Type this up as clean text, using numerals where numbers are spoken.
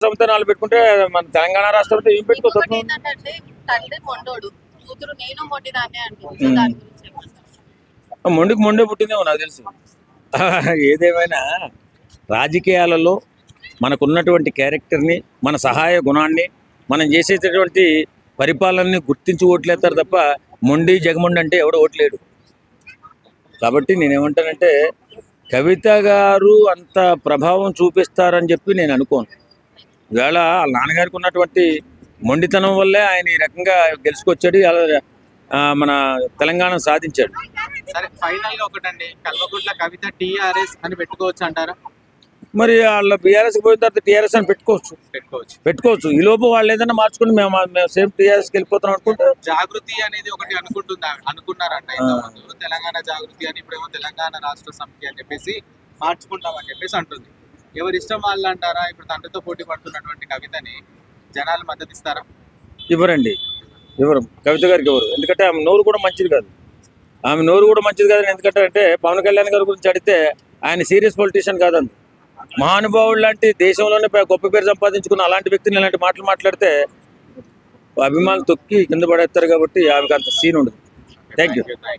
సంతానాలు పెట్టుకుంటే మన తెలంగాణ రాష్ట్రంతో ఏం పెట్టుకోవచ్చు? ఇంకొకటి ఏంటంటే తండ్రి మొండోడు, కూతురు నేను మొండిదాన్నే అంటుంది. సో దాని గురించి ఏమంటారు? మొండికి మొండే పుట్టిందేమో నాకు తెలుసు. ఏదేమైనా రాజకీయాలలో మనకున్నటువంటి క్యారెక్టర్ని, మన సహాయ గుణాన్ని, మనం చేసేటటువంటి పరిపాలనని గుర్తించి ఓట్లేస్తారు తప్ప మొండి జగమొండి అంటే ఎవడో ఓట్లేడు. కాబట్టి నేనేమంటానంటే కవిత గారు అంత ప్రభావం చూపిస్తారని చెప్పి నేను అనుకోను. ఈవేళ వాళ్ళ నాన్నగారికి ఉన్నటువంటి మొండితనం వల్లే ఆయన ఈ రకంగా గెలుచుకొచ్చాడు, మన తెలంగాణ సాధించాడు. సరే, ఫైనల్ గా ఒకటండి, కల్వకుంట్ల కవిత టీఆర్ఎస్ అని పెట్టుకోవచ్చు అంటారా? మరి వాళ్ళ బీఆర్ఎస్ పోయిన తర్వాత టీఆర్ఎస్ అని పెట్టుకోవచ్చు. ఈ లోపు వాళ్ళు ఏదైనా మార్చుకుని మేము సేమ్ టీఆర్ఎస్కి వెళ్ళిపోతాం అనుకుంటే. జాగృతి అనేది ఒకటి అనుకున్నారంట ఇంతకుముందు, తెలంగాణ జాగృతి అని, ఇప్పుడేమో తెలంగాణ రాష్ట్ర సమితి అని చెప్పేసి మార్చుకుంటామని చెప్పేసి అంటుంది. ఎవరి ఇష్టం వాళ్ళు అంటారా? ఇప్పుడు తండ్రితో పోటీ పడుతున్నటువంటి కవితని జనాలు మద్దతు ఇస్తారా? ఎవరు కవిత గారికి ఎవరు? ఎందుకంటే ఆమె నోరు కూడా మంచిది కాదు. ఎందుకంటే పవన్ కళ్యాణ్ గారి గురించి అడిగితే ఆయన సీరియస్ పొలిటీషియన్ కాదండి, మహానుభావుడు లాంటి దేశంలోనే గొప్ప పేరు సంపాదించుకున్న అలాంటి వ్యక్తిని ఇలాంటి మాటలు మాట్లాడితే అభిమానులు తొక్కి కింద పడేస్తారు. కాబట్టి ఆమెకు అంత సీన్ ఉండదు. Thank you.